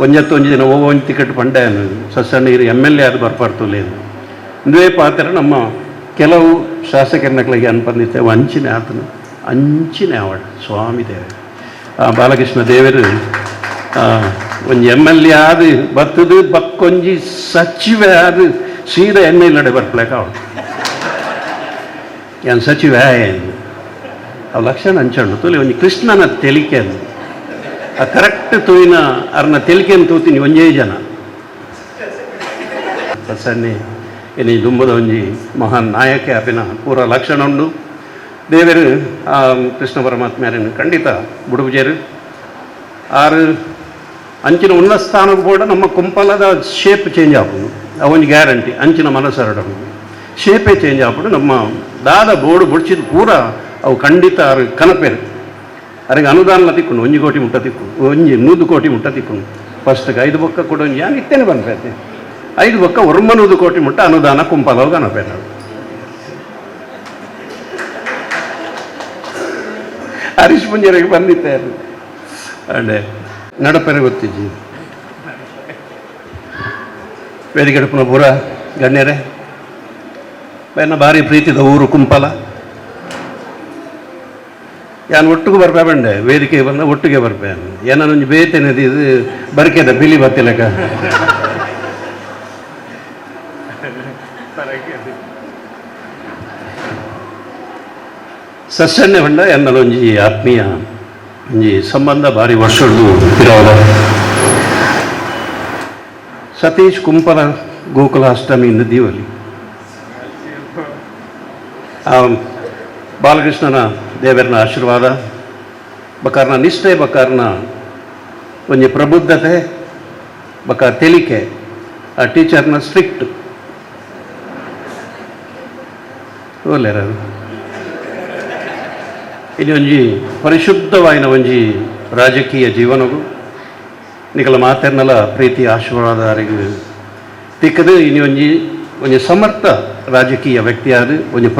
ಒಂಜತ್ತೊಂದು ದಿನ ಒಂದು ಟಿಕೆಟ್ ಪಂಡೆ ಸಸ್ಸಣ್ಣ ಇರು MLA ಅದು ಬರ್ಪಾರ್ತಲೇನು ಇಂದುವೇ ಪಾತ್ರ ನಮ್ಮ ಕೆಲವು ಶಾಸಕರನಗಳಿಗೆ ಅನ್ಪಂದಿತ್ತೇವೆ ಅಂಚಿನ ಆತನು ಅಂಚಿನ ಅವಳ ಸ್ವಾಮಿ ದೇವ ಬಾಲಕೃಷ್ಣ ದೇವರು ಒಂದು MLA ಆದು ಬತ್ತದು ಬಕ್ಕೊಂಜಿ ಸಚಿವೆ ಆದು ಸೀದಾ ಎಣ್ಣೆಲ್ಲಡೆ ಬರ್ಪ್ಲೇಕ ಅವಳು ಏನು ಸಚಿವ ಅವು ಲಕ್ಷಣ ಹಂಚಂಡು ತೂಲಿ ಒಂದು ಕೃಷ್ಣನ ತೆಲಿಕೆ ಅದು ಆ ಕರೆಕ್ಟ್ ತೂಯಿನ ಅವ್ರನ್ನ ತೆಲಿಕೆಯನ್ನು ತೂತೀನಿ ಒಂಜೇ ಜನ ಸನ್ನಿ ಏನಿ ದುಂಬದ ಒಂಜಿ ಮಹಾನ್ ನಾಯಕ ಅಪಿನ ಪೂರ ಲಕ್ಷಣ ಉಂಡು ದೇವರು ಆ ಕೃಷ್ಣ ಪರಮಾತ್ಮರನ್ನು ಖಂಡಿತ ಬುಡುಬುಜೇರು ಆರು ಅಂಚಿನ ಉನ್ನತ ಸ್ಥಾನಕ್ಕೆ ಕೂಡ ನಮ್ಮ ಕುಂಪಲದ ಶೇಪ್ ಚೇಂಜ್ ಆಗೋದು ಅವನಿಗೆ ಗ್ಯಾರಂಟಿ ಅಂಚಿನ ಮನಸ್ಸರಡು ಶೇಪೇ ಚೇಂಜ್ ಆಗ್ಬಿಡು ನಮ್ಮ ದಾದ ಬೋರ್ಡು ಬುಡ್ಚಿದ ಪೂರ ಅವು ಖಂಡಿತ ಅವ್ರಿಗೆ ಕನಪೇರು ಅವ್ರಿಗೆ ಅನುದಾನ ತಿಕ್ಕೊಂಡು 1 ಕೋಟಿ ಮುಟ್ಟ ತಿಕ್ಕೊಂಡು 100 ಕೋಟಿ ಮುಟ್ಟ ತಿಕ್ಕೊಂಡು ಫಸ್ಟ್ಗೆ 5 ಬೊಕ್ಕ ಕೊಡೋ ಯಾನು ಇತ್ತೇನೆ ಬಂದ್ರೈತೆ 5 ಬೊಕ್ಕ 100 ಕೋಟಿ ಮುಟ್ಟ ಅನುದಾನ ಕುಂಪಲವು ಕನಪೇರು ಹರೀಶ್ ಮುಂಜಾನೆಗೆ ಬಂದಿತ್ತೆ ಅದು ಅದೇ ನಡಪೆರೆ ಗೊತ್ತಿಜ್ಜಿ ವೇದಿಕೆಡುಪುನ ಪೂರ ಗಣ್ಯರೇ ಬೇನ ಭಾರಿ ಪ್ರೀತಿದ ಊರು ಕುಂಪಲ ಯಾನು ಒಟ್ಟಿಗೆ ಬರ್ಪೆ ಬಂಡೆ ವೇದಿಕೆಗೆ ಬಂದ ಒಟ್ಟಿಗೆ ಬರ್ಪೆ ಏನೊಂದು ಬೇತೇನದು ಇದು ಬರ್ಕೆದ ಬಿಲಿ ಬತ್ತಿಲಕ ಸಸ್ಯನ್ನೇ ಬಂಡ ಎನ್ನಲೊಂಜಿ ಆತ್ಮೀಯ ಒಂಜಿ ಸಂಬಂಧ ಭಾರಿ ವರ್ಷದ್ದು ಇರೋದ ಸತೀಶ್ ಕುಂಪಲ ಗೋಕುಲಾಷ್ಟಮಿಯಿಂದ ದೀವಲಿ ಬಾಲಕೃಷ್ಣನ ದೇವರನ ಆಶೀರ್ವಾದ ಬಕಾರ್ನ ನಿಷ್ಠೆ ಬಕಾರ್ನ ಒಂಜಿ ಪ್ರಬುದ್ಧತೆ ಬಕ ತೆಲಿಕೆ ಆ ಟೀಚರ್ನ ಸ್ಟ್ರಿಕ್ಟ್ ಓಲೇರದು ಇದು ಒಂಜಿ ಪರಿಶುದ್ಧವಾಯಿನ ಒಂಜಿ ರಾಜಕೀಯ ಜೀವನಗೂ ನಿಕಲ ಮಾತೆರ್ನಲ ಪ್ರೀತಿ ಆಶೀರ್ವಾದರಿಗೆ ತಿಕ್ಕದು ಇನ್ನು ಒಂಜಿ ಸಮರ್ಥ ರಾಜಕೀಯ ವ್ಯಕ್ತಿಯಾದ ಒಂಜಿ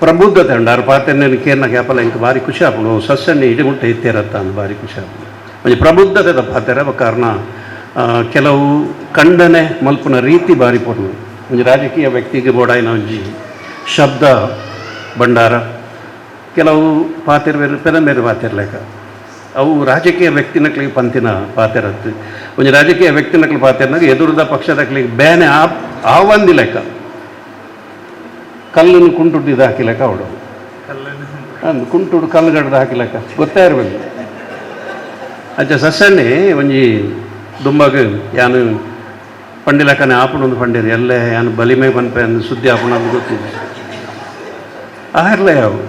ಪ್ರಬುದ್ಧತೆ ಉಂಡು ಅವ್ರ ಪಾತೆರ್ನ ಕೇರ್ನ ಕ್ಯಾಪಲ ಇಂಕ ಭಾರಿ ಖುಷಿ ಆಪುಂಡು ಸಸ್ಯನ್ನೇ ಇಡುಗುಂಟ ಎತ್ತೇರತ್ತ ಅಂದು ಭಾರಿ ಖುಷಿ ಆಪುಂಡು ಒಂಜಿ ಪ್ರಬುದ್ಧತೆದ ಪಾತೆರ ಕಾರಣ ಕೆಲವು ಖಂಡನೆ ಮಲ್ಪುನ ರೀತಿ ಭಾರಿ ಪೊರ್ನು ಒಂಜಿ ರಾಜಕೀಯ ವ್ಯಕ್ತಿಗೆ ಬೋಡಾಯಿನ ಒಂಜಿ ಶಬ್ದ ಭಂಡಾರ ಕೆಲವು ಪಾತೆರ್ವೇರು ಪೆದಂಬೇರು ಪಾತೆರ್ಲೇಕ ಅವು ರಾಜಕೀಯ ವ್ಯಕ್ತಿನಕ್ಲಿಗೆ ಪಂತಿನ ಪಾತೆರತ್ತು ಒಂಜಿ ರಾಜಕೀಯ ವ್ಯಕ್ತಿನಕ್ಲು ಪಾತೆರ್ನಾಗ ಎದುರುದ ಪಕ್ಷದಕ್ಲಿಗೆ ಬೇನೆ ಆವಂದಿ ಲೆಕ್ಕ ಕಲ್ಲನ್ನು ಕುಂಟುಡ್ದು ಹಾಕಿಲೆಕ್ಕ ಅವಡು ಅಂದು ಕುಂಟುಡು ಕಲ್ಲುಗಡ್ದು ಹಾಕಿಲೆಕ್ಕ ಗೊತ್ತೇ ಇರಬೇಕು ಅಂಚ ಸಸ್ಯನ್ನೇ ಒಂಜಿ ದುಂಬಾಗ ಯಾನು ಪಂಡಿಲಕ್ಕನೆ ಆಪುಣೊಂದು ಪಂಡಿರು ಎಲ್ಲೇ ಯಾನು ಬಲಿಮೆ ಬನ್ಪೆ ಅಂದು ಸುದ್ದಿ ಆಪುಣ ಅಂತ ಗೊತ್ತಿದೆ ಆರ್ಲೆ ಅವು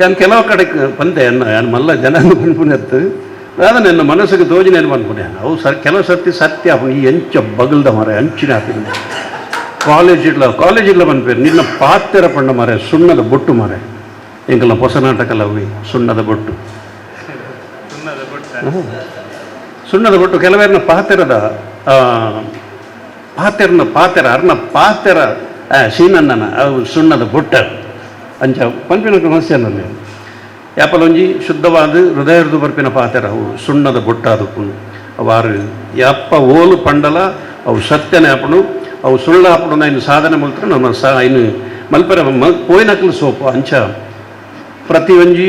ಯಾನು ಕೆಲವು ಕಡೆಗೆ ಬಂದೆ ಯಾನು ಮಲ್ಲ ಜನ ಬಂದ್ಪುಣತ್ತು ಅದ ನನ್ನ ಮನಸ್ಸಿಗೆ ತೋಜಿನೇನು ಬಂದ್ಪುಣ್ಯ ಅವು ಕೆಲವು ಸರ್ತಿ ಸತ್ಯ ಈ ಎಂಚ ಬಗಲ್ದ ಮರ ಅಂಚಿನ ಹಾಕಿದ ಕಾಲೇಜಿಡ್ಲ ಬಂದ್ಪೇರು ನಿನ್ನ ಪಾತ್ತೆರ ಪಂಡ ಮರೆ ಸುಣ್ಣದ ಬೊಟ್ಟು ಮರೆ ಎಂಕಲ್ಲ ಹೊಸ ನಾಟಕಲ್ಲ ಅವಿ ಸುಣ್ಣದ ಬೊಟ್ಟು ಸುಣ್ಣದ ಬೊಟ್ಟು ಕೆಲವೇರ್ನ ಪಾತೆರದ ಅರ್ನ ಪಾತೆರ ಶೀನಣ್ಣನ ಅವು ಸುಣ್ಣದ ಬೊಟ್ಟ ಅಂಚ ಪಂಪಿನ ಸಮಸ್ಯೆನಲ್ಲಿ ಯಾಪಲೊಂಜಿ ಶುದ್ಧವಾದ ಹೃದಯರ್ದು ಬರ್ಪಿನ ಪಾತೆರ ಅವು ಸುಣ್ಣದ ಬೊಟ್ಟಾದಪ್ಪು ಅವಾರು ಯಪ್ಪ ಓಲು ಪಂಡಲ ಅವು ಸತ್ಯನೇ ಆಪಣು ಅವು ಸುಳ್ಳು ಆಪಣು ಇನ್ನು ಸಾಧನೆ ಮಲ್ತ್ರ ನಮ್ಮ ಇನ್ನು ಮಲ್ಪರ ಪೋಯ್ನಕ್ಲು ಸೋಪು ಅಂಚ ಪ್ರತಿ ಒಂಜಿ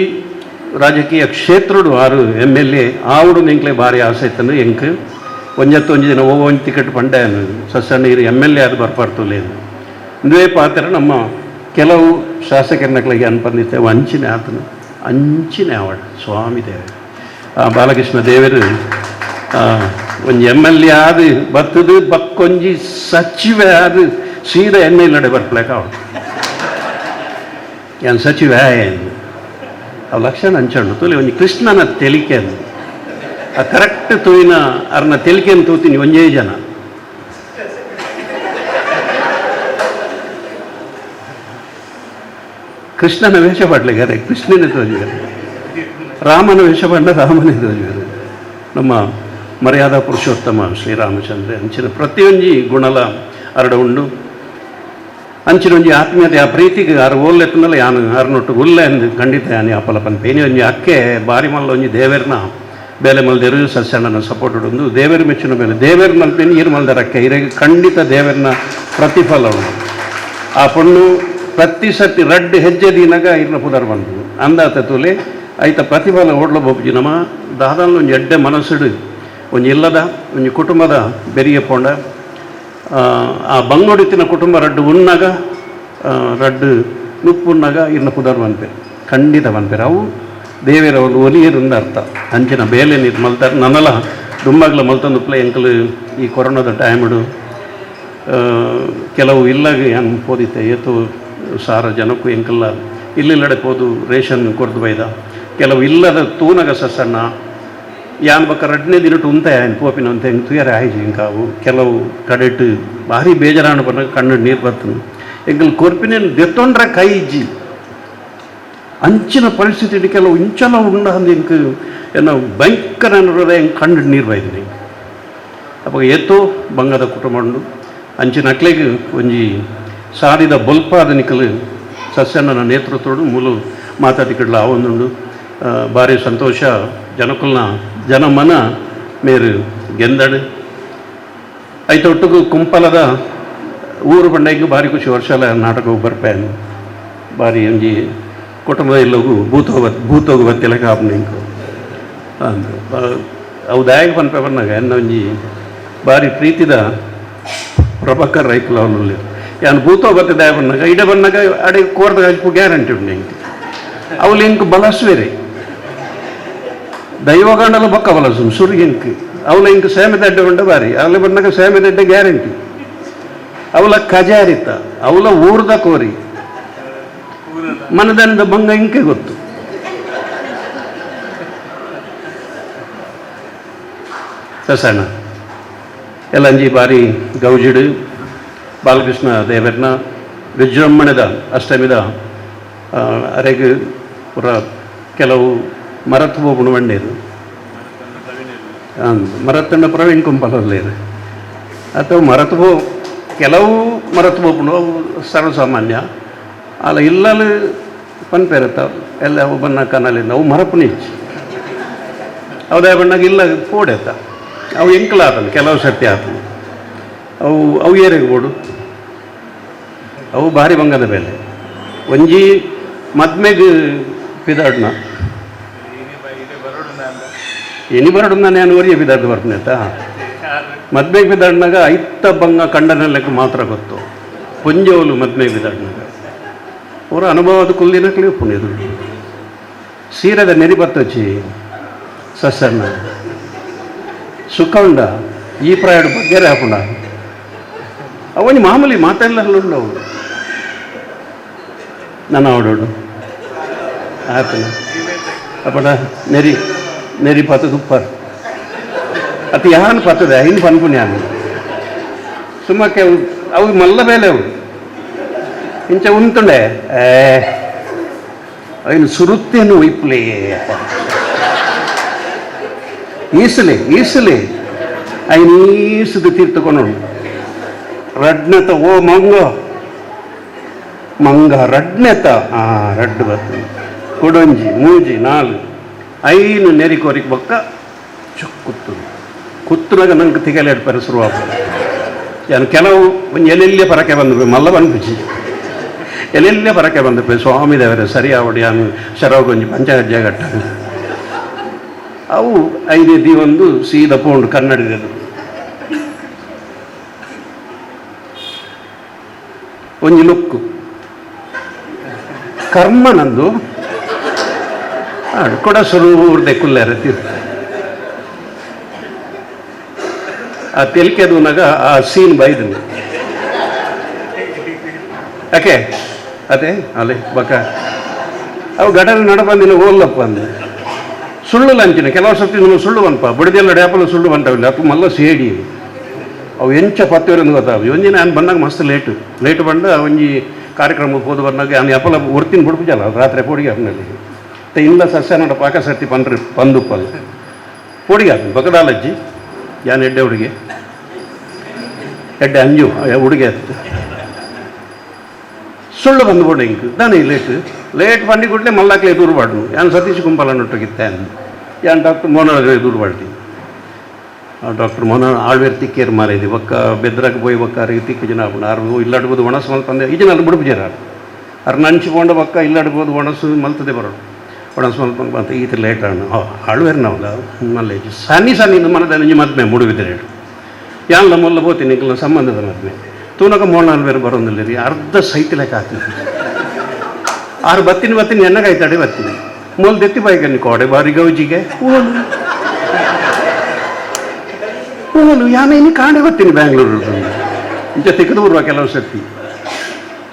ರಾಜಕೀಯ ಕ್ಷೇತ್ರಡು ಆರು MLA ಆವುಡು ನಿಂಕ್ಲೆ ಭಾರಿ ಆಸೆ ಇತ್ತಂದ್ರೆ ಎಂಕ್ ಒಂಜತ್ತೊಂದು ದಿನ ಒಂದು ಟಿಕೆಟ್ ಪಂಡೆ ಸಸ್ಸಣ್ಣ ಇರು MLA ಅದು ಬರ್ಪಾರ್ತಲೇನು ಇಂದುವೇ ಪಾತ್ರ ನಮ್ಮ ಕೆಲವು ಶಾಸಕರನಗಳಿಗೆ ಅನ್ಪಂದಿತ್ತೇವೆ ಅಂಚಿನ ಅವಳ ಸ್ವಾಮಿ ದೇವ ಬಾಲಕೃಷ್ಣ ದೇವರು ಒಂದು MLA ಆದು ಬತ್ತದು ಬಕ್ಕೊಂಜಿ ಸಚಿವೆ ಆದು ಸೀದಾ ಎಣ್ಣೆಲ್ಲಡೆ ಬರ್ಪ್ಲೇಕ ಅವಳು ಏನು ಸಚಿವ ಅವು ಲಕ್ಷಣ ಹಂಚಂಡು ತೂಲಿ ಒಂದು ಕೃಷ್ಣನ ತೆಲಿಕೆ ಅದು ಆ ಕರೆಕ್ಟ್ ತೂಯಿನ ಅವ್ರನ್ನ ತೆಲಿಕೆಯನ್ನು ತೂತೀನಿ ಒಂಜೇ ಜನ ಕೃಷ್ಣನ ವೇಷ ಪಡ್ಲಿದ್ದಾರೆ ಕೃಷ್ಣನೇ ತೋಜಿದ್ದಾರೆ ರಾಮನ ವೇಷ ಪಂಡ ರಾಮನೇ ತೋಜಿದ್ದಾರೆ ನಮ್ಮ ಮರ್ಯಾದಾ ಪುರುಷೋತ್ತಮ ಶ್ರೀರಾಮಚಂದ್ರ ಅಂಚಿನ ಪ್ರತಿಯೊಂಜಿ ಗುಣಲ ಅರಡ ಉಂಡು ಅಂಚಿನೊಂಜಿ ಆತ್ಮೀಯತೆ ಆ ಪ್ರೀತಿಗೆ ಆರು ಓಲ್ಲೆತ್ತನಲ್ಲ ಯಾನು ಅರ್ನೊಟ್ಟು ಉಲ್ಲೆ ಅಂದು ಖಂಡಿತ ಯಾನಿ ಅಪಲ ಪನ್ಪೇನಿ ಒಂಜಿ ಅಕ್ಕೆ ಬಾರಿ ಮಲ್ಲ ಒಂಜಿ ದೇವರನ್ನ ಬೇಲೆ ಮಲ್ದೇರು ಸಸ್ಯಣ್ಣನ ಸಪೋರ್ಟ್ ಒಂದು ದೇವರು ಮೆಚ್ಚಿನ ಮೇಲೆ ದೇವರು ಮಲ್ಪೇನು ಈರು ಮಲ್ದರಕ್ಕೆ ಇರಗೆ ಖಂಡಿತ ದೇವರನ್ನ ಪ್ರತಿಫಲ ಉಂಟು ಆ ಪೊಣ್ಣು ಪ್ರತಿ ಸರ್ತಿ ರಡ್ಡು ಹೆಜ್ಜೆ ದಿನಾಗ ಇರ್ನ ಪುದರ್ ಬಂದು ಅಂದಾತ ತೂಲೆ ಐತ ಪ್ರತಿಫಲ ಓಡ್ಲ ಬೋಪುಜಿ ನಮ್ಮ ದಾದಾನ ಒಂದು ಎಡ್ಡೆ ಮನಸ್ಸಿಡು ಒಂದು ಇಲ್ಲದ ಒಂದು ಕುಟುಂಬದ ಬೆರಿಗೆ ಪೋಂಡ ಆ ಬಂಗೊಡಿತಿನ ಕುಟುಂಬ ರಡ್ಡು ಉನ್ನಾಗ ರಡ್ಡು ನುಪ್ಪುನ್ನಾಗ ಇರ್ನ ಪುದರ್ ಬಂದ್ಪೇರು ಖಂಡಿತ ಬಂದ್ಪೇರು ಅವು ದೇವೇರವರು ಒಲಿಯರಿಂದ ಅರ್ಥ ಅಂಚಿನ ಬೇಲೆ ನೀರು ಮಲ್ತಾರೆ ನನ್ನಲ್ಲ ದುಂಬಾಗ್ಲ ಮಲ್ತಂದುಪ್ಲೆ ಎಂಕಲು ಈ ಕೊರೋನಾದ ಟೈಮಿಡು ಕೆಲವು ಇಲ್ಲಾಗ ಏನು ಪೋದಿತ್ತೆ ಏತು ಸಾರ ಜನಕ್ಕೂ ಎಂಕಲ್ಲ ಇಲ್ಲಿಲ್ಲಡೆ ಪೋದು ರೇಷನ್ ಕೊಡ್ದು ಬೈದ ಕೆಲವು ಇಲ್ಲದ ತೂನಗ ಸಸಣ್ಣ ಯಾನ್ ಬಕ್ಕ ರಡ್ನೇ ದಿನಟ್ಟು ಉಂತ ಏನು ಪೋಪಿನ ಅಂತ ಹೆಂಗೆ ತುಯರೆ ಆಯ್ತು ಹಿಂಗಾವು ಕೆಲವು ಕಡೆಟ್ಟು ಭಾರಿ ಬೇಜಾರಾಣ ಬಂದಾಗ ಕಣ್ಣು ನೀರು ಬರ್ತನು ಎಂಕಲ್ ಕೊರ್ಪಿನ ದೆತ್ತೊಂಡ್ರೆ ಕೈ ಇಜ್ಜಿ ಅಂಚಿನ ಪರಿಸ್ಥಿತಿ ಕೆಲವು ಇಂಚಲ ಉಂಡ ಅಂದು ಇಂಕ ಏನೋ ಭಯಂಕರ ಅನ್ನೋದೇ ಹೆಂಗೆ ಕಣ್ಣು ನೀರು ಬೈದಿನಿ ಅವಾಗ ಎತ್ತು ಬಂಗದ ಕುಟುಂಬ ಉಂಡು ಅಂಚಿನ ಅಕ್ಲೆಗೆ ಒಂಜಿ ಸಾರಿದ ಬೊಲ್ಪಾದ ನಿಕಲು ಸಸ್ಯನ ನೇತೃತ್ವಡು ಮೂಲು ಮಾತಾಡಿಕಡ್ಲ ಆವೊಂದುಂಡು ಭಾರಿ ಸಂತೋಷ ಜನಕುಲ್ನ ಜನಮನ ಮೇರು ಗೆಂದಡು ಐತೊಟ್ಟಿಗೂ ಕುಂಪಲದ ಊರು ಬಂಡಾಗಿ ಭಾರಿ ಖುಷಿ ವರ್ಷಲ ನಾಟಕ ಬರ್ಪೇನು ಭಾರಿ ಒಂಜಿ ಕುಟುಂಬದ ಎಲ್ಲಗೂ ಭೂತೋಗು ಬತ್ತಿಲ ಕಾಪನಿಂಕು ಅವು ದಾಯಕ ಪನ್ಪೆ ಬಂದಾಗ ಎನ್ನ ಒಂಜಿ ಭಾರಿ ಪ್ರೀತಿದ ಪ್ರಭಾಕರ್ ರೈಕಲ್ ಅವನಲ್ಲಿ ಯಾನು ಭೂತೋ ಬತ್ತೆ ದಾಯ ಬಂದಾಗ ಇಡ ಬಂದಾಗ ಅಡೆ ಕೋರ್ದಾಗ ಹಚ್ಚು ಗ್ಯಾರಂಟಿ ಉಂಟು ಇಂಕ್ ಅವಳು ಇಂಕ್ ಬಲಸ್ವೇರೆ ದೈವಗಂಡಲ ಬೊಕ್ಕ ಬಲಸು ಸುರ್ಗಿಂಕ್ ಅವಳ ಇಂಕ್ ಸೇಮೆದಡ್ಡೆ ಉಂಡ ಬಾರಿ ಅವಳ ಬಂದಾಗ ಸೇಮೆದಡ್ಡೆ ಗ್ಯಾರಂಟಿ ಅವಳ ಖಜಾರಿತ ಅವಳ ಊರ್ದ ಕೋರಿ ಮನದಂಡ ಭಂಗ ಇಂಕೆ ಗೊತ್ತು ಸಸಣ್ಣ ಎಲ್ಲ ಅಂಜಿ ಬಾರಿ ಗೌಜಿಡು ಬಾಲಕೃಷ್ಣ ದೇವರನ್ನ ವಿಜೃಂಭಣೆದ ಅಷ್ಟಮಿದ ಅರೆಗೆ ಪುರ ಕೆಲವು ಮರತ್ ಹೋಗುಣ ಬಂಡೇರು ಮರತ್ತಣ್ಣ ಪ್ರವೀಣ್ ಕುಂಪಲಲ್ಲೇರು ಅಥವಾ ಮರತ್ ಹೋ ಕೆಲವು ಮರತ್ ಹೋಗುಣ ಅವು ಸರ್ವಸಾಮಾನ್ಯ ಅಲ್ಲ ಇಲ್ಲಲು ಪನ್ಪೇರತ್ತಾವ ಎಲ್ಲ ಅವು ಬಣ್ಣ ಕನಲಿಂದ ಅವು ಮರಪುನಿ ಅವದೇ ಬಣ್ಣಗೆ ಇಲ್ಲ ಪೋಡೆತ್ತ ಅವು ಎಂಕಲ ಆತನು ಕೆಲವು ಸರ್ತಿ ಆತನು ಅವು ಏರಿಗೆ ಬೋಡು ಅವು ಭಾರಿ ಬಂಗದ ಬೆಲೆ ಒಂಜಿ ಮದ್ಮೆಗೆ ಪಿದಾಡ್ನ ಎನಿ ಬರಡು ನಾನು ಒರಿಯ ಪಿದಾಡ್ದು ಬರ್ಪನೇತ ಮದ್ಮೆಗೆ ಪಿದಾಡ್ನಾಗ ಐತ್ತ ಬಂಗ ಕಂಡನೆಲ್ಲಕ್ಕೆ ಮಾತ್ರ ಗೊತ್ತು ಪುಂಜೋಲು ಮದ್ಮೆಗೆ ಪಿದಾಡ್ನಾಗ ಅವರ ಅನುಭವದ ಕುಲ್ಲಿನಕ್ಲೇ ಪುಣ್ಯದು ಸೀರದ ನೆರಿ ಬತ್ತಚ್ಚಿ ಸಸ್ಸಣ್ಣ ಸುಖ ಉಂಡ ಈ ಪ್ರಾಯಡ್ ಬಗ್ಗೆರೆ ಹಾಕೊಂಡ ಅವನಿ ಮಾಮೂಲಿ ಮಾತೆಲ್ಲ ಉಂಡು ಅವಳು ನನ್ನ ಅವಡೋಡು ಆತನ ಅಪಡ ನೆರಿ ನೆರಿ ಪತ್ತದ ಉಪ್ಪರ್ ಅತಿ ಯಾನ್ ಪತ್ತದ ಹಿಂಗೆ ಪನ್ಪುನಿ ಆನು ಸುಮ್ಮಕ್ಕೆ ಅವು ಮಲ್ಲ ಬೇಲೆ ಅವು ಇಂಚ ಉಂಟುಂಡೆ ಅವನು ಸುರುತ್ತೇನು ಇಪ್ಲೇ ಈಸಲಿ ಅವನು ಈಸದು ತೀರ್ಥಕೊಂಡು ರಡ್ನೆತ ಓ ಮಂಗ ರಡ್ನೆತ ರಡ್ಡು ಬರ್ತದೆ ಕೊಡೊಂಜಿ ಮೂಜಿ ನಾಲು ಐನು ನೆರಿ ಕೋರಿಕೆ ಬೊಕ್ಕ ಚುಕ್ಕುತ್ತು ಕುತ್ತುನಾಗ ನಂಗೆ ತಿಗಲೇಡು ಪರಿಸರವಾಪ ಏನು ಕೆಲವು ಒಂದು ಎಲ್ಲೆಲ್ಲೇ ಪರಕೆ ಬಂದು ಮಲ್ಲ ಬಂದ್ಬಿಚ್ಚಿ ಎಲ್ಲೆಲ್ಲೇ ಪರಕೆ ಬಂದಪ್ಪೆ ಸ್ವಾಮಿ ದೇವರೇ ಸರಿ ಆವಡಿ ನಾನು ಶರವಗೊಂಜಿ ಪಂಚಗಜ್ಜೆ ಗಟ್ಟ ಅವು ಐದೇ ಒಂದು ಸೀದಾ ಪೋಂಡು ಕನ್ನಡಿಗರು ಒಂಜಿ ಲುಕ್ಕು ಕರ್ಮ ನಂದು ಕೊಡ ಸುರುದೆ ಕುಲ್ಲಾರ ತೀರ್ಥ ಆ ತೆಲ್ಕೆದುನಾಗ ಆ ಸೀನ್ ಬೈದನು ಯಾಕೆ ಅದೇ ಅಲೆ ಬಕ ಅವು ಘಟನೆ ನಡಬಂದಿನ ಓಲ್ಲಪ್ಪ ಅಂದ ಸುಳ್ಳು ಲಂಚಿನ ಕೆಲವು ಸರ್ತಿ ನಮ್ಮ ಸುಳ್ಳು ಬಂಪ ಬುಡದೆಲ್ಲ ಡ್ಯಾಪಲ್ಲ ಸುಳ್ಳು ಬಂಟವಿಲ್ಲ ಅಪ್ಪ ಮಲ್ಲ ಸೇಡಿ ಅವು ಎಂಚ ಪತ್ತವರಿಂದ ಗೊತ್ತಾವು ಒಂಜಿ ನಾನು ಬಂದಾಗ ಮಸ್ತ್ ಲೇಟು ಬಂದ ಒಂಜಿ ಕಾರ್ಯಕ್ರಮಕ್ಕೆ ಹೋದ ಬಂದಾಗ ನಾನು ಅಪ್ಪಲ ಹೊರ್ತಿನ ಬಿಡ್ಬಿಜಲ್ಲ ರಾತ್ರಿ ಪೋಡಿಗೆ ಅವನಲ್ಲಿ ಇಲ್ಲ ಸಸ್ಯ ನೋಡ ಪಾಕ ಸರ್ತಿ ಪಂದುಪ್ಪಲ್ಲ ಪೋಡಿಗೆ ಹಾಕಿ ಬಕದಾಲಜ್ಜಿ ಯಾನ್ ಎಡ್ಡೆ ಹುಡುಗಿ ಎಡ್ಡೆ ಅಂಜು ಹುಡುಗಿ ಆಯ್ತು ಸುಳ್ಳು ಬಂದುಬಿಡು ಹಿಂಗೆ ನಾನು ಲೇಟ್ ಬಂಡಿ ಕೊಟ್ಟಲೆ ಮಲ್ಲಾಕ್ಲೆ ದೂರಬಾರ್ದು ಯಾನು ಸತೀಶ್ ಕುಂಪಲ ನೊಟ್ಟೋಗಿತ್ತೆ ಅಂದು ಯಾನ್ ಡಾಕ್ಟರ್ ಮೋನ ದೂರ ಬಾಳ್ತಿ ಡಾಕ್ಟರ್ ಮೋನ ಆಳ್ವೇರ್ ತಿಕ್ಕೇರ್ ಮಾರಿದಿ ಒಕ್ಕ ಬೆದ್ರಾಗ పోయి ಒಕ್ಕ ತಿಕ್ಕು ಜನ ಆರು ಇಲ್ಲಾಡ್ಬೋದು ಒಣಸು ಮಲ್ಪಂದೆ ಈ ಜನ ಬಿಡುಪು ಜರ ಅವ್ರು ನಂಚಿಕೊಂಡ ಒಕ್ಕ ಇಲ್ಲಾಡ್ಬೋದು ಒಣಸು ಮಲ್ತದೆ ಬರೋದು ಒಣಸು ಮಲ್ಪಂಗ ಬಂತ ಈತ ಲೇಟ್ ಆಣ ಆಳ್ವೇರ್ ನಾವಲ್ಲ ಮಲ್ಲೆ ಸನ್ನಿ ಸನ್ನಿ ಮನದ ನಿಂಜಿ ಮದ್ಮೆ ಮುಡುವಿದ್ರೆ ಯಾನ್ಲ ಮೊಲ್ಲ ಹೋತೀನಿ ನಿಂಕಲ ಸಂಬಂಧದ ಮದ್ಮೆ ತೂನಕ ಮೋಳ ಆಳ್ವೇರ್ ಬರೋದಿಲ್ಲ ರೀ ಅರ್ಧ ಸೈತಿಲೆಕ್ಕ ಹಾಕ್ತೀನಿ ಆರು ಬತ್ತೀನಿ ಎಣ್ಣಗಾಯ್ತಾಡೆ ಬರ್ತೀನಿ ಮೊಲ್ ದೆತ್ತಿ ಬಾಯಿಗೆ ಕೋಡೆ ಬಾರಿ ಗೌಜಿಗೆ ಓಲು ಯಾನೇನು ಕಾಣೆ ಬರ್ತೀನಿ ಬ್ಯಾಂಗ್ಳೂರು ಇಂಚ ತಿಕ್ಕದು ಬರುವ ಕೆಲವು ಸರ್ತಿ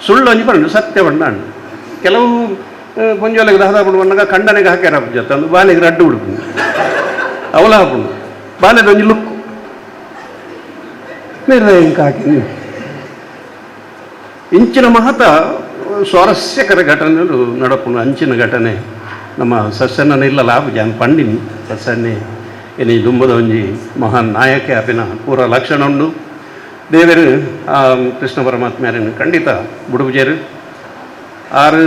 ಸುಳ್ಳು ಅಂಜಿ ಬಣ್ಣ ಸತ್ಯ ಬಣ್ಣ ಕೆಲವು ಪೊಂಜೋಲೆಗೆ ದಹದ ಬಿಡುವಣ್ಣಗ ಕಂಡನೆಗೆ ಹಾಕ್ಯಾರ ಜೊತೆ ಒಂದು ಬಾಲೆಗೆ ರಡ್ಡು ಬಿಡ್ತೀನಿ ಅವಲ ಹಾಕೊಂಡು ಬಾಲೆದ ಒಂಜಿ ಲುಕ್ಕು ಮೇರೆ ಇಂಕ ಹಾಕಿ ಇಂಚಿನ ಮಹತ ಸ್ವಾರಸ್ಯಕರ ಘಟನೆಗಳು ನಡಪುನು ಅಂಚಿನ ಘಟನೆ ನಮ್ಮ ಸಸ್ಯನ ಇಲ್ಲ ಲಾಭ ಜಾನ್ ಪಂಡಿನಿ ಸಸ್ಯನ್ನೇ ಇನಿ ದುಂಬದ ಒಂಜಿ ಮಹಾನ್ ನಾಯಕ ಅಪಿನ ಪೂರ ಲಕ್ಷಣ ಉಂಡು ದೇವರು ಕೃಷ್ಣ ಪರಮಾತ್ಮರನ್ನು ಖಂಡಿತ ಬುಡುಬುಜೇರು ಆರು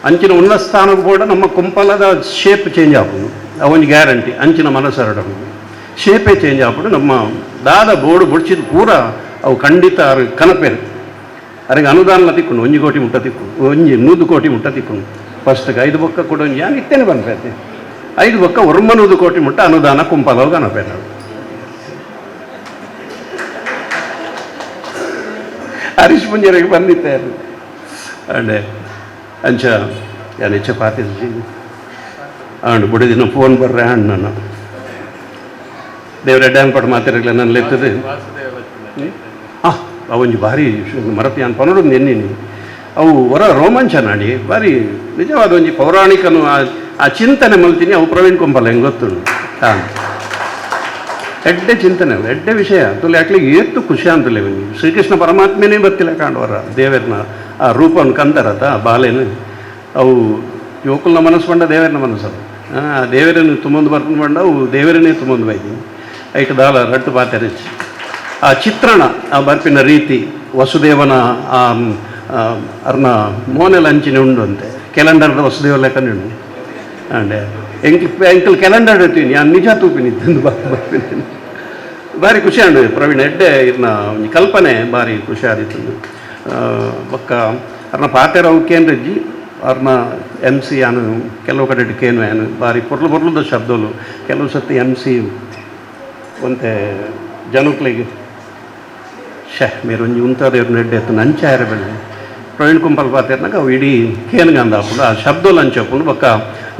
ಅಂಚಿನ ಉನ್ನತ ಸ್ಥಾನಕ್ಕೆ ಕೂಡ ನಮ್ಮ ಕುಂಪಲದ ಶೇಪ್ ಚೇಂಜ್ ಆಪುದು ಅವೊಂದು ಗ್ಯಾರಂಟಿ ಅಂಚಿನ ಮನಸ್ಸರಡು ಶೇಪೇ ಚೇಂಜ್ ಆಪುಡು ನಮ್ಮ ದಾದ ಬೋರ್ಡು ಬುಡ್ಚಿದ ಪೂರ ಅವು ಖಂಡಿತ ಅವ್ರ ಕನಪೇರು ಅವ್ರಿಗೆ ಅನುದಾನ ತಿಕ್ಕೊಂಡು 1 ಕೋಟಿ ಮುಟ್ಟ ತಿಕ್ಕೊಂಡು 100 ಕೋಟಿ ಮುಟ್ಟ ತಿಕ್ಕೊಂಡು ಫಸ್ಟ್ಗೆ 5 ಬೊಕ್ಕ ಕೂಡ ಒಂದು ಯಾನ್ ಇತ್ತೇನೆ ಬಂದ್ರೈತೆ 5 ಬೊಕ್ಕ 100 ಕೋಟಿ ಮುಟ್ಟ ಅನುದಾನ ಕುಂಪಲವು ಕನಪೇರು ಹರೀಶ್ ಮುಂಜಾನೆಗೆ ಬಂದಿತ್ತೆ ಅದು ಅಂಡೆ ಅಂಚ ಯಾನ್ ಹೆಚ್ಚ ಪಾತಿಸಿ ಅಂಡು ಬುಡಿದಿನ ಫೋನ್ ಬರ್ರೆ ನಾನು ದೇವರ ಡ್ಯಾಮ್ ಪಡ ಮಾತಿರಲಿಲ್ಲ ನನ್ನ ಲೆತ್ತದು ಅವೊಂದು ಭಾರಿ ಮರತಿ ನಾನು ಪನೋಡು ನೆನ್ನಿನಿ ಅವು ಹೊರ ರೋಮಾಂಚ ನಾಡಿ ಭಾರಿ ನಿಜವಾದ ಒಂಜಿ ಪೌರಾಣಿಕನು ಆ ಚಿಂತನೆ ಮಲ್ತೀನಿ ಅವು ಪ್ರವೀಣ್ ಕುಂಪಲ ಹೆಂಗೆ ಗೊತ್ತುಂಡು ಹಾಂ ಎಡ್ಡೆ ಚಿಂತನೆ ಎಡ್ಡೆ ವಿಷಯ ತುಲೆ ಯಾಕ್ಲಿಗೆ ಏತ್ತು ಖುಷಿ ಅಂತಲೇ ಬನ್ನಿ ಶ್ರೀಕೃಷ್ಣ ಪರಮಾತ್ಮನೇ ಬರ್ತಿಲ್ಲ ಕಾಣುವರ ದೇವರನ್ನ ಆ ರೂಪವನ್ನು ಕಂದರತ ಆ ಬಾಲೆನು ಅವು ಯುವಕುಲ್ನ ಮನಸ್ಸು ಬಂಡ ದೇವರನ್ನ ಮನಸ್ಸು ದೇವರನ್ನು ತುಂಬೊಂದು ಬರ್ಕೊಂಡು ಬಂಡ ಅವು ದೇವರನ್ನೇ ತುಂಬೊಂದು ಬೈತೀನಿ ಐಟು ದಾಲ ರಟ್ಟು ಪಾತೆರಚಿ ಆ ಚಿತ್ರಣ ಆ ಬರ್ಪಿನ ರೀತಿ ವಸುದೇವನ ಅರ್ನ ಮೋನೆಲ ಅಂಚಿನ ಉಂಡು ಅಂತೆ ಕ್ಯಾಲೆಂಡರ್ದ ವಸುದೇವ ಲೆಕ್ಕನೆ ಉಂಡು ಅಂಡೆ ಎಂಕಲ್ ಕ್ಯಾಲೆಂಡರ್ ಇರ್ತೀನಿ ನಾನು ನಿಜ ತೂಪಿನಿ ತಂದು ಬರ್ತೀನಿ ಭಾರಿ ಖುಷಿ ಅಂಡು ಪ್ರವೀಣ್ ಎಡ್ಡೆ ಇರ್ನ ಕಲ್ಪನೆ ಭಾರಿ ಖುಷಿ ಆದಿತ್ತು ಬೊಕ್ಕ ಅರ್ನ ಪಾತೆರ ಕೇಂದ್ರಜ್ಜಿ ಅವ್ರನ್ನ MC ಯಾನು ಕೆಲವು ಕಡೆ ಕೇನು ಯಾನು ಭಾರಿ ಪೊರ್ಲುದ ಶಬ್ದಗಳು ಕೆಲವು ಸತಿ MC ಒಂತೆ ಜನಕ್ಲಿಗೆ మీరు ఉంటారు ఎవరినెడ్డి ఎత్తున అంచారు వెళ్ళి ప్రవీణ్ కుంపల్ పాతేరినాక అవి ఇడీ కేనుగా అందాపుడు ఆ శబ్దాలు అని చెప్పుడు ఒక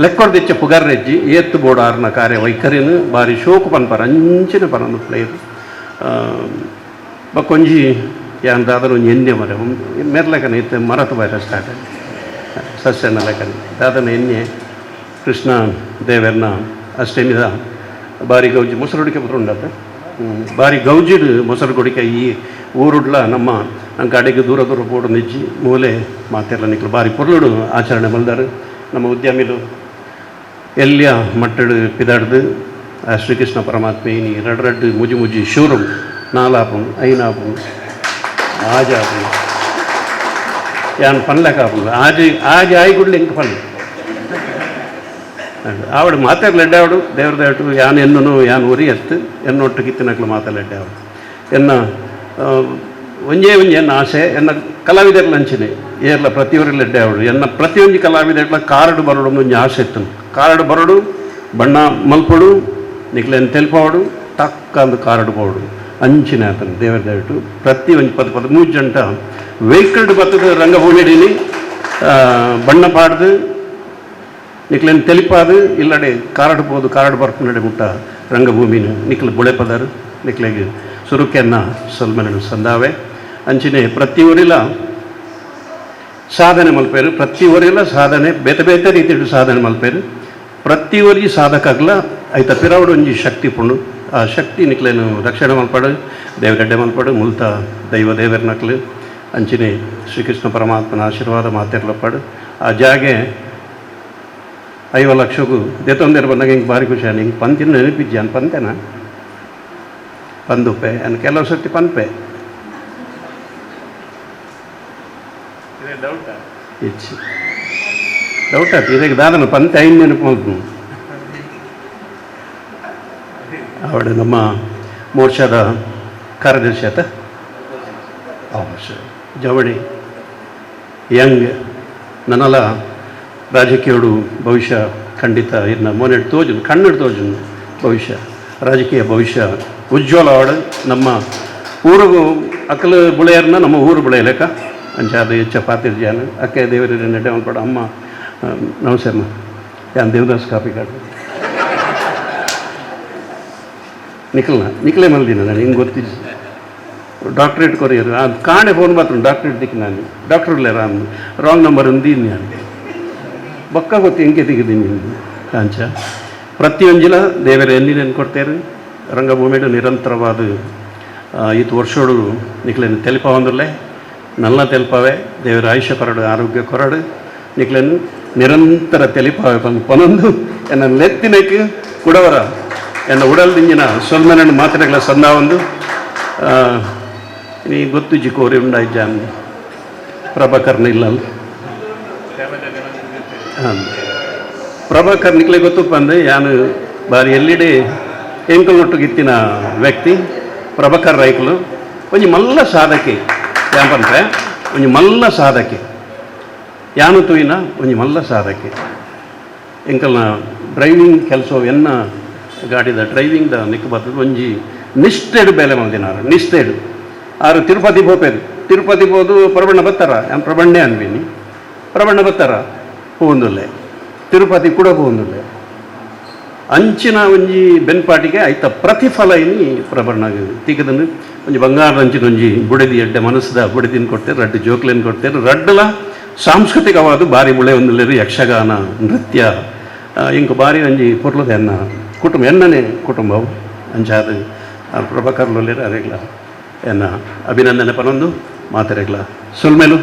లెక్కడు తెచ్చే పుగర్రెజ్జి ఏత్తు బోడారిన కార్య వైఖరిని భారీ షోకు పనిపారు అంచిన పనను ప్లేయర్ కొంచెం ಯಾನ್ ದಾದನ ಒಂದು ಎಣ್ಣೆ ಮರ ಮೆರ್ಲೆಕನ ಇತ್ತು ಮರತು ಬರ ಸ್ಟಾರ್ಟ್ ಸಸ್ಯನ ಲೆಕ್ಕನ ದಾದನ ಎಣ್ಣೆ ಕೃಷ್ಣ ದೇವರನ್ನ ಅಷ್ಟೇನಿದ ಭಾರಿ ಗೌಜಿ ಮೊಸರುಡಿಕೆ ಬರುಂಡತ್ತ ಭಾರಿ ಗೌಜಿಡು ಮೊಸರು ಕೊಡಿಕೆ ಈ ಊರುಡ್ಲ ನಮ್ಮ ಕಡೆಗೆ ದೂರ ಬೋಡು ನಿಜ್ಜಿ ಮೂಲೆ ಮಾತೆಲ್ಲ ನಿಕ್ಲು ಭಾರಿ ಪೊರ್ಲುಡು ಆಚರಣೆ ಮಲ್ದಾರು ನಮ್ಮ ಉದ್ಯಮಿಲು ಎಲ್ಲಿಯ ಮಟ್ಟಡು ಪಿದಾಡ್ದು ಆ ಶ್ರೀಕೃಷ್ಣ ಪರಮಾತ್ಮ ಇನಿ ರಡ್ ಮುಜಿ ಶೂರು ನಾಲಾಪು ಐನಾಪು ಆಜಾಪು ಯಾನ್ ಪನ್ಲೆಕಾಪು ಆಜಿ ಆಯ್ಗುಡ್ಲಿ ಇಂಕ ಪನ್ ಆವಿಡ ಮಾತಾಡ್ಲೆಡ್ಡೆ ಆವಿಡು ದೇವ್ರದೇಟು ಯಾನ್ ಎನ್ನು ಯಾನ್ ಉರಿ ಎತ್ತು ಎನ್ನೊಟ್ಟು ಕಿತ್ತಿನಕ್ಲು ಮಾತಾಡ್ಲೆಡ್ಡೆ ಆವಿಡು ಎನ್ನ ಒಂಜೇ ಎನ್ನ ಆಸೆ ಎನ್ನ ಕಲಾವಿದರ್ಲ ಅಂಚಿನೆ ಏರ್ಲ ಪ್ರತಿಯೊರಿಲೆಡ್ಡೆ ಆವಿಡು ಎನ್ನ ಪ್ರತಿಯೊಂದು ಕಲಾವಿದರ್ಲ ಕಾರ್ಡ್ ಬರೋಡು ಒಂದೊಂದು ಆಸೆ ಇತ್ತು ಕಾರ್ಡ್ ಬರೋಡು ಬಣ್ಣ ಮಲ್ಪಡು ನಿಕ್ಲೇನು ತೆಲ್ಪವಡು ಟಕ್ಕ ಅಂದು ಕಾರ್ಡ್ ಬೋಡು ಅಂಚಿನ ಆತನು ದೇವರದೇಟು ಪ್ರತಿ ಒಂದು 13 ಜಂಟ ವೆಹಿಕಲ್ಡ್ ಬತ್ತದ ರಂಗಭೂಮಿಡೀನಿ ಬಣ್ಣ ಪಾಡ್ದು ನಿಕ್ಲೇನು ತೆಲಿಪಾದು ಇಲ್ಲಡೆ ಕಾರಡ್ ಪೋದು ಕಾರಡ್ ಬರ್ಪುನಡೆ ಮುಟ್ಟ ರಂಗಭೂಮಿನ ನಿಕ್ಲು ಬುಳೆ ಪದರು ನಿಕ್ಲೆಗೆ ಸುರುಕೆನ್ನ ಸಲ್ಮನನು ಸಂದಾವೆ ಅಂಚಿನೆ ಪ್ರತಿ ಊರಿಲ ಸಾಧನೆ ಮಲ್ಪೇರು ಪ್ರತಿ ಊರಿಲ ಸಾಧನೆ ಬೇತೆ ಬೇತೆ ರೀತಿಯ ಸಾಧನೆ ಮಲ್ಪೇರು ಪ್ರತಿ ಊರಿಗೆ ಸಾಧಕಾಗ್ಲ ಐತ ಪಿರಾವಡು ಒಂಜಿ ಶಕ್ತಿ ಪುಂಡು ಆ ಶಕ್ತಿ ನಿಕ್ಲೇನು ರಕ್ಷಣೆ ಮಲ್ಪಡು ದೇವಗಡ್ಡೆ ಮಲ್ಪಡು ಮುಲ್ತ ದೈವ ದೇವರ ನಕ್ಲು ಅಂಚಿನೆ ಶ್ರೀಕೃಷ್ಣ ಪರಮಾತ್ಮನ ಆಶೀರ್ವಾದ ಮಾತೆರ್ಲಪ್ಪಡು ಆ ಜಾಗೆ 5 ಲಕ್ಷಕ್ಕೂ ದೇತೊಂದೇರು ಬಂದಾಗ ಹಿಂಗೆ ಭಾರಿ ಖುಷಿ ಹಿಂಗೆ ಪಂತಿನ ನೆನಪಿಜ್ಜಿ ಅನ್ ಪಂತೆನ ಪಂದುಪ್ಪೆ ಅನ್ ಕೆಲವು ಸರ್ತಿ ಪನ್ಪೆ ಡೌಟ್ ಆಯ್ತು ಇದಕ್ಕೆ ದಾದನ ಪಂತೆ ಐದು ನೆನಪು ಮಲ್ಪು ಅವಳು ನಮ್ಮ ಮೋರ್ಚಾದ ಕಾರ್ಯದರ್ಶಿ ಆತ ಜವಳಿ ಯಂಗ್ ನನ್ನಲ್ಲ ರಾಜಕೀಯಡು ಭವಿಷ್ಯ ಖಂಡಿತ ಇನ್ನು ಮೊನ್ನೆಡು ತೋಜುನು ಕಣ್ಣೆಡು ತೋಜುನು ಭವಿಷ್ಯ ರಾಜಕೀಯ ಭವಿಷ್ಯ ಉಜ್ವಲ ಅವಳು ನಮ್ಮ ಊರಿಗೂ ಅಕ್ಕಲು ಬುಳೆಯರ್ನ ನಮ್ಮ ಊರು ಬುಳೆಯಲೆಕ್ಕ ಅಂಚಾದ ಹೆಚ್ಚ ಪಾತಿರ್ಜಾನು ಅಕ್ಕೆ ದೇವರ ನೆಟ್ಟೆ ಅನ್ಪಡ ಅಮ್ಮ ನಮಸ್ಕಾರಮ್ಮ ಯಾನ್ ದೇವದಾಸ್ ಕಾಪಿ ಕಾರ್ಡ್ ನಿಖಲೆ ಮಲ್ದಿನ ನಾನು ಹಿಂಗೆ ಗೊತ್ತಿದ್ದು ಡಾಕ್ಟ್ರೇಟ್ ಕೊರಿಯರು ಅದು ಕಾಣೆ ಫೋನ್ ಮಾತ್ರ ಡಾಕ್ಟ್ರೇಟ್ ದಿಕ್ಕು ನಾನು ಡಾಕ್ಟರ್ ಇಲ್ಲೇರ ರಾಂಗ್ ನಂಬರ್ ಅಂದೀನಿ ನಾನು ಬೊಕ್ಕ ಗೊತ್ತು ಹೆಂಗೆ ತೆಗೆದೀನಿ ನಿಂದು ಕಾಂಚ ಪ್ರತಿಯೊಂಜಿಲ ದೇವರ ಎನ್ನಿನೇನು ಕೊಡ್ತೇರು ರಂಗಭೂಮಿಡು ನಿರಂತರವಾದ ಈತ ವರ್ಷೋಡು ನಿಕ್ಲೇನು ತೆಲುಪ ಹೊಂದಲ್ಲೇ ನಲ್ಲ ತೆಲುಪವೇ ದೇವರ ಆಯುಷ್ಯ ಕೊರಡು ಆರೋಗ್ಯ ಕೊರಡು ನಿಕ್ಲೇನು ನಿರಂತರ ತೆಲಿಪಾವೆ ಪನೊಂದು ಎನ್ನ ಲೆತ್ತಿನಕ್ಕೆ ಕುಡವರ ಎನ್ನ ಉಡಲ್ದಿಂಜಿನ ಸೊಲ್ಮೆನನ್ನು ಮಾತ್ರೆಗಳ ಸಂದ ಒಂದು ನೀ ಗೊತ್ತುಜಿ ಕೋರಿ ಉಂಡಾಯ್ಜ ಪ್ರಭಾಕರ್ನ ಇಲ್ಲಲ್ಲ ಹಾಂ ಪ್ರಭಾಕರ್ ನಿಕ್ಲೆ ಗೊತ್ತಪ್ಪ ಅಂದರೆ ಯಾನು ಬಾರಿ ಎಲ್ಲಿಡೆ ಎಂಕಲ್ನೊಟ್ಟುಗಿತ್ತಿನ ವ್ಯಕ್ತಿ ಪ್ರಭಾಕರ್ ರೈಕಲು ಒಂಜಿ ಮಲ್ಲ ಸಾಧಕೆ ಯಾಂಪಂದ್ರೆ ಒಂಜಿ ಮಲ್ಲ ಸಾಧಕೆ ಯಾನು ತೂಯಿನ ಒಂಜಿ ಮಲ್ಲ ಸಾಧಕೆ ಎಂಕಲ್ನ ಡ್ರೈವಿಂಗ್ ಕೆಲಸ ಎನ್ನ ಗಾಡಿದ ಡ್ರೈವಿಂಗ್ದ ನಿಕ್ಕ ಬರ್ತದೆ ಒಂಜಿ ನಿಷ್ಠೆಡು ಬೇಲೆ ಮಲ್ದಿನಾರು ನಿಷ್ಠೆಡು ಆರು ತಿರುಪತಿ ಹೋಪೇರು ತಿರುಪತಿ ಹೋದು ಪ್ರಬಣ್ಣ ಬತ್ತಾರ ನಾನು ಪ್ರಬಣ್ಣೆ ಅನ್ಬೀನಿ ಪ್ರಬಣ್ಣ ಬತ್ತಾರ ಹೋಗುಂದುಲ್ಲೆ ತಿರುಪತಿ ಕೂಡ ಹೋಗುಂದುಲ್ಲೆ ಅಂಚಿನ ಒಂಜಿ ಬೆನ್ಪಾಟಿಗೆ ಐತ ಪ್ರತಿಫಲ ಇನಿ ಪ್ರಬಣ್ಣಗೆ ತಿಕ್ಕದನ್ನು ಒಂಜಿ ಬಂಗಾರದ ಅಂಚಿನ ಒಂಜಿ ಬುಡದಿ ಎಡ್ಡೆ ಮನಸ್ಸದ ಬುಡದಿನ ಕೊಡ್ತೇರು ರಡ್ಡು ಜೋಕ್ಲೇನು ಕೊಡ್ತೇರು ರಡ್ಡಲ ಸಾಂಸ್ಕೃತಿಕವಾದ ಬಾರಿ ಮುಳೆ ಒಂದಿಲ್ಲೇರು ಯಕ್ಷಗಾನ ನೃತ್ಯ ಇಂಕ ಬಾರಿ ಒಂಜಿ ಪೊರ್ಲದ ಎನ್ನ ಕುಟುಂಬ ಎನ್ನನೇ ಕುಟುಂಬವು ಅಂಚಾದ ಪ್ರಭಾಕರ್ಲೊಲ್ಲೇರು ಅರೆಗ್ಲ ಎನ್ನ ಅಭಿನಂದನೆ ಪನೊಂದು ಮಾತಾರೆಗ್ಲ ಸೊಲ್ಮೇಲು